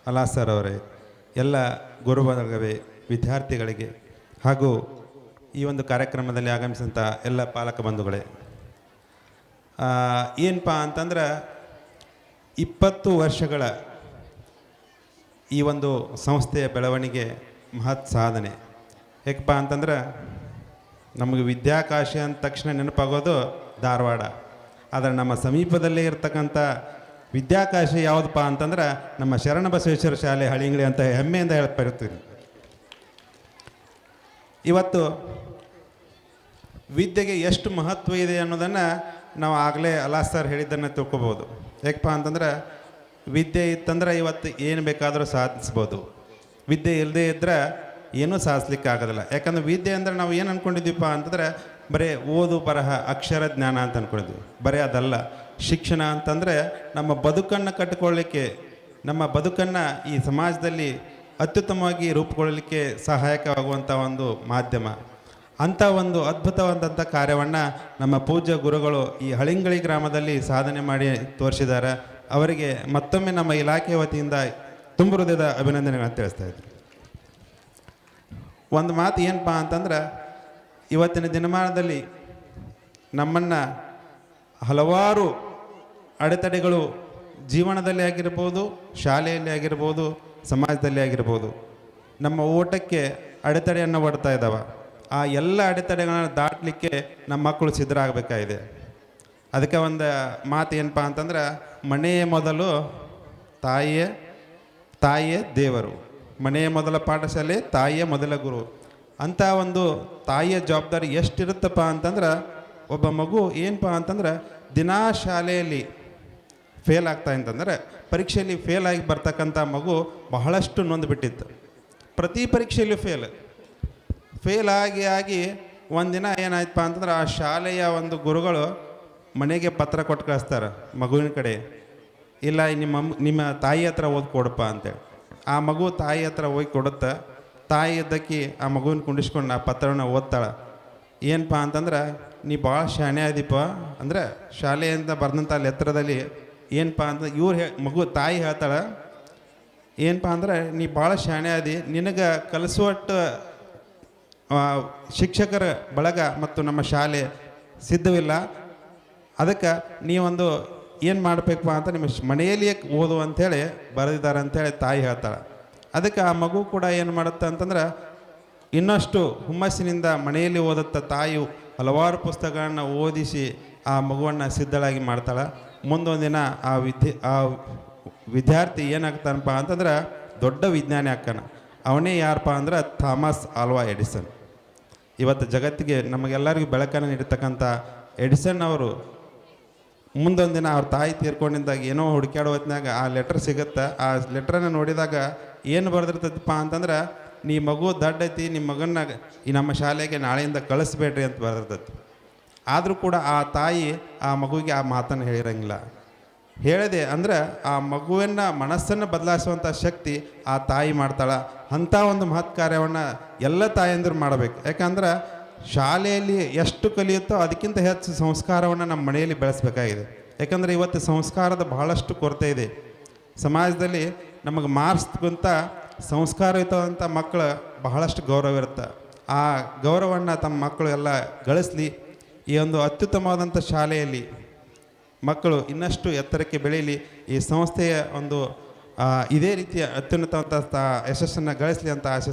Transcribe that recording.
ಅಲಾ ಸರ್ ಅವರೇ, ಎಲ್ಲ ಗುರುವರ್ಗವೇ, ವಿದ್ಯಾರ್ಥಿಗಳಿಗೆ ಹಾಗೂ ಈ ಒಂದು ಕಾರ್ಯಕ್ರಮದಲ್ಲಿ ಆಗಮಿಸಿದಂಥ ಎಲ್ಲ ಪಾಲಕ ಬಂಧುಗಳೇ, ಏನಪ್ಪ ಅಂತಂದ್ರೆ 20 ವರ್ಷಗಳ ಈ ಒಂದು ಸಂಸ್ಥೆಯ ಬೆಳವಣಿಗೆ ಮಹತ್ ಸಾಧನೆ. ಯಾಕಪ್ಪ ಅಂತಂದ್ರೆ ನಮಗೆ ವಿದ್ಯಾಕಾಶಿ ಅಂದ ತಕ್ಷಣ ನೆನಪಾಗೋದು ಧಾರವಾಡ. ಆದರೆ ನಮ್ಮ ಸಮೀಪದಲ್ಲೇ ಇರತಕ್ಕಂಥ ವಿದ್ಯಾಕಾಶಿ ಯಾವುದಪ್ಪ ಅಂತಂದ್ರೆ ನಮ್ಮ ಶರಣಬಸವೇಶ್ವರ ಶಾಲೆ ಹಳಿಂಗಳಿ ಅಂತ ಹೆಮ್ಮೆಯಿಂದ ಹೇಳ್ತಿರ್ತೀವಿ. ಇವತ್ತು ವಿದ್ಯೆಗೆ ಎಷ್ಟು ಮಹತ್ವ ಇದೆ ಅನ್ನೋದನ್ನು ನಾವು ಆಗಲೇ ಅಲಾ ಸರ್ ಹೇಳಿದ್ದನ್ನು ತಿಳ್ಕೊಬೋದು. ಯಾಕಪ್ಪ ಅಂತಂದ್ರೆ ವಿದ್ಯೆ ಇತ್ತಂದ್ರೆ ಇವತ್ತು ಏನು ಬೇಕಾದರೂ ಸಾಧಿಸ್ಬೋದು. ವಿದ್ಯೆ ಇಲ್ಲದೇ ಇದ್ದರೆ ಏನೂ ಸಾಧಿಸ್ಲಿಕ್ಕೆ ಆಗೋದಿಲ್ಲ. ಯಾಕಂದ್ರೆ ವಿದ್ಯೆ ಅಂದರೆ ನಾವು ಏನು ಅಂದ್ಕೊಂಡಿದ್ದೀವಪ್ಪ ಅಂತಂದರೆ ಬರೀ ಓದು ಬರಹ ಅಕ್ಷರ ಜ್ಞಾನ ಅಂತ ಅಂದ್ಕೊಂಡಿದ್ವಿ. ಬರೀ ಅದಲ್ಲ. ಶಿಕ್ಷಣ ಅಂತಂದರೆ ನಮ್ಮ ಬದುಕನ್ನು ಕಟ್ಟಿಕೊಳ್ಳಲಿಕ್ಕೆ, ನಮ್ಮ ಬದುಕನ್ನು ಈ ಸಮಾಜದಲ್ಲಿ ಅತ್ಯುತ್ತಮವಾಗಿ ರೂಪುಗೊಳ್ಳಲಿಕ್ಕೆ ಸಹಾಯಕವಾಗುವಂಥ ಒಂದು ಮಾಧ್ಯಮ. ಅಂಥ ಒಂದು ಅದ್ಭುತವಾದಂಥ ಕಾರ್ಯವನ್ನು ನಮ್ಮ ಪೂಜ್ಯ ಗುರುಗಳು ಈ ಹಳಿಂಗಳಿ ಗ್ರಾಮದಲ್ಲಿ ಸಾಧನೆ ಮಾಡಿ ತೋರಿಸಿದ್ದಾರೆ. ಅವರಿಗೆ ಮತ್ತೊಮ್ಮೆ ನಮ್ಮ ಇಲಾಖೆ ವತಿಯಿಂದ ತುಂಬ ಹೃದಯದ ಅಭಿನಂದನೆಗಳನ್ನು ತಿಳಿಸ್ತಾ ಇದ್ದೀನಿ. ಒಂದು ಮಾತು ಏನಪ್ಪ ಅಂತಂದ್ರೆ ಇವತ್ತಿನ ದಿನಮಾನದಲ್ಲಿ ನಮ್ಮನ್ನು ಹಲವಾರು ಅಡೆತಡೆಗಳು ಜೀವನದಲ್ಲಿ ಆಗಿರ್ಬೋದು, ಶಾಲೆಯಲ್ಲಿ ಆಗಿರ್ಬೋದು, ಸಮಾಜದಲ್ಲಿ ಆಗಿರ್ಬೋದು, ನಮ್ಮ ಓಟಕ್ಕೆ ಅಡೆತಡೆಯನ್ನು ಒಡ್ತಾ ಇದ್ದಾವೆ. ಆ ಎಲ್ಲ ಅಡೆತಡೆಗಳನ್ನು ದಾಟಲಿಕ್ಕೆ ನಮ್ಮ ಮಕ್ಕಳು ಸಿದ್ಧರಾಗಬೇಕಾಗಿದೆ. ಅದಕ್ಕೆ ಒಂದು ಮಾತು ಏನಪ್ಪ ಅಂತಂದ್ರೆ ಮನೆಯೇ ಮೊದಲು, ತಾಯಿಯೇ ದೇವರು. ಮನೆಯ ಮೊದಲ ಪಾಠಶಾಲೆ, ತಾಯಿಯ ಮೊದಲ ಗುರು. ಅಂಥ ಒಂದು ತಾಯಿಯ ಜವಾಬ್ದಾರಿ ಎಷ್ಟಿರುತ್ತಪ್ಪ ಅಂತಂದ್ರೆ ಒಬ್ಬ ಮಗು ಏನಪ್ಪ ಅಂತಂದ್ರೆ ದಿನಾ ಶಾಲೆಯಲ್ಲಿ ಫೇಲ್ ಆಗ್ತಾ ಅಂತಂದರೆ ಪರೀಕ್ಷೆಯಲ್ಲಿ ಫೇಲ್ ಆಗಿ ಬರ್ತಕ್ಕಂಥ ಮಗು ಬಹಳಷ್ಟು ನೊಂದುಬಿಟ್ಟಿತ್ತು. ಪ್ರತಿ ಪರೀಕ್ಷೆಯಲ್ಲೂ ಫೇಲ್ ಆಗಿ ಒಂದಿನ ಏನಾಯ್ತಪ್ಪ ಅಂತಂದ್ರೆ ಆ ಶಾಲೆಯ ಒಂದು ಗುರುಗಳು ಮನೆಗೆ ಪತ್ರ ಕೊಟ್ಟು ಕಳಿಸ್ತಾರೆ ಮಗುವಿನ ಕಡೆ, ಇಲ್ಲ ನಿಮ್ಮ ತಾಯಿ ಹತ್ರ ಓದಿ ಕೊಡಪ್ಪ ಅಂತೇಳಿ. ಆ ಮಗು ತಾಯಿ ಹತ್ರ ಹೋಗಿ ಕೊಡುತ್ತೆ. ತಾಯಿ ಇದ್ದಕ್ಕೆ ಆ ಮಗುವಿನ ಕುಂಡಿಸ್ಕೊಂಡು ಆ ಪತ್ರವನ್ನು ಓದ್ತಾಳೆ. ಏನಪ್ಪ ಅಂತಂದ್ರೆ ನೀ ಭಾಳ ಶಾಣೆ ಅದೀಪ ಅಂದರೆ ಶಾಲೆಯಿಂದ ಬರೆದಂಥ ಲೆತ್ರದಲ್ಲಿ ಏನಪ್ಪ ಅಂತ ಮಗು ತಾಯಿ ಹೇಳ್ತಾಳೆ, ಏನಪ್ಪ ಅಂದ್ರೆ ನೀ ಭಾಳ ಶಾಣೆ ಅದಿ, ನಿನಗೆ ಕಲಿಸುವಟ್ಟು ಶಿಕ್ಷಕರ ಬಳಗ ಮತ್ತು ನಮ್ಮ ಶಾಲೆ ಸಿದ್ಧವಿಲ್ಲ. ಅದಕ್ಕೆ ನೀವೊಂದು ಏನು ಮಾಡಬೇಕಪ್ಪ ಅಂತ ನಿಮ್ಮ ಮನೆಯಲ್ಲಿಯೇ ಓದು ಅಂಥೇಳಿ ಬರೆದಿದ್ದಾರೆ ಅಂಥೇಳಿ ತಾಯಿ ಹೇಳ್ತಾಳೆ. ಅದಕ್ಕೆ ಆ ಮಗು ಕೂಡ ಏನು ಮಾಡುತ್ತೆ ಅಂತಂದ್ರೆ ಇನ್ನಷ್ಟು ಹುಮ್ಮಸ್ಸಿನಿಂದ ಮನೆಯಲ್ಲಿ ಓದುತ್ತ ತಾಯಿಯು ಹಲವಾರು ಪುಸ್ತಕಗಳನ್ನು ಓದಿಸಿ ಆ ಮಗುವನ್ನು ಸಿದ್ಧಳಾಗಿ ಮಾಡ್ತಾಳೆ. ಮುಂದೊಂದು ದಿನ ಆ ವಿದ್ಯಾರ್ಥಿ ಏನಾಗ್ತಾನಪ್ಪ ಅಂತಂದ್ರೆ ದೊಡ್ಡ ವಿಜ್ಞಾನಿ ಆಗ್ತಾನೆ. ಅವನೇ ಯಾರಪ್ಪ ಅಂದ್ರೆ ಥಾಮಸ್ ಆಲ್ವಾ ಎಡಿಸನ್. ಇವತ್ತು ಜಗತ್ತಿಗೆ ನಮಗೆಲ್ಲರಿಗೂ ಬೆಳಕನ್ನು ನೀಡತಕ್ಕಂಥ ಎಡಿಸನ್ ಅವರು ಮುಂದೊಂದು ದಿನ ಅವ್ರ ತಾಯಿ ತೀರ್ಕೊಂಡಿದ್ದಾಗ ಏನೋ ಹುಡುಕ್ಯಾಡೋ ಹೊತ್ತಿನಾಗ ಆ ಲೆಟ್ರ್ ಸಿಗುತ್ತೆ. ಆ ಲೆಟ್ರನ್ನು ನೋಡಿದಾಗ ಏನು ಬರೆದಿರ್ತದಪ್ಪ ಅಂತಂದ್ರೆ ನೀ ಮಗು ದಡ್ಡ ಐತಿ, ನಿಮ್ಮ ಮಗನ್ನ ಈ ನಮ್ಮ ಶಾಲೆಗೆ ನಾಳೆಯಿಂದ ಕಳಿಸ್ಬೇಡ್ರಿ ಅಂತ ಬರೆದಿರ್ತೈತಿ. ಆದರೂ ಕೂಡ ಆ ತಾಯಿ ಆ ಮಗುವಿಗೆ ಆ ಮಾತನ್ನು ಹೇಳಿರಂಗಿಲ್ಲ. ಹೇಳಿದೆ ಅಂದರೆ ಆ ಮಗುವಿನ ಮನಸ್ಸನ್ನು ಬದಲಾಯಿಸುವಂಥ ಶಕ್ತಿ ಆ ತಾಯಿ ಮಾಡ್ತಾಳೆ. ಅಂಥ ಒಂದು ಮಹತ್ ಕಾರ್ಯವನ್ನು ಎಲ್ಲ ತಾಯಂದಿರು ಮಾಡಬೇಕು. ಯಾಕಂದ್ರೆ ಶಾಲೆಯಲ್ಲಿ ಎಷ್ಟು ಕಲಿಯುತ್ತೋ ಅದಕ್ಕಿಂತ ಹೆಚ್ಚು ಸಂಸ್ಕಾರವನ್ನು ನಮ್ಮ ಮನೆಯಲ್ಲಿ ಬೆಳೆಸಬೇಕಾಗಿದೆ. ಯಾಕಂದರೆ ಇವತ್ತು ಸಂಸ್ಕಾರದ ಬಹಳಷ್ಟು ಕೊರತೆ ಇದೆ ಸಮಾಜದಲ್ಲಿ. ನಮಗೆ ಮಾರ್ಕ್ಸ್ಗಿಂತ ಸಂಸ್ಕಾರಯುತವಂಥ ಮಕ್ಕಳು ಬಹಳಷ್ಟು ಗೌರವ ಇರುತ್ತೆ. ಆ ಗೌರವವನ್ನು ತಮ್ಮ ಮಕ್ಕಳು ಎಲ್ಲ ಗಳಿಸಲಿ. ಈ ಒಂದು ಅತ್ಯುತ್ತಮವಾದಂಥ ಶಾಲೆಯಲ್ಲಿ ಮಕ್ಕಳು ಇನ್ನಷ್ಟು ಎತ್ತರಕ್ಕೆ ಬೆಳೀಲಿ. ಈ ಸಂಸ್ಥೆಯ ಒಂದು ಇದೇ ರೀತಿಯ ಅತ್ಯುನ್ನತವಂಥ ಯಶಸ್ಸನ್ನು ಗಳಿಸಲಿ ಅಂತ ಆಶಿಸ್ತೀನಿ.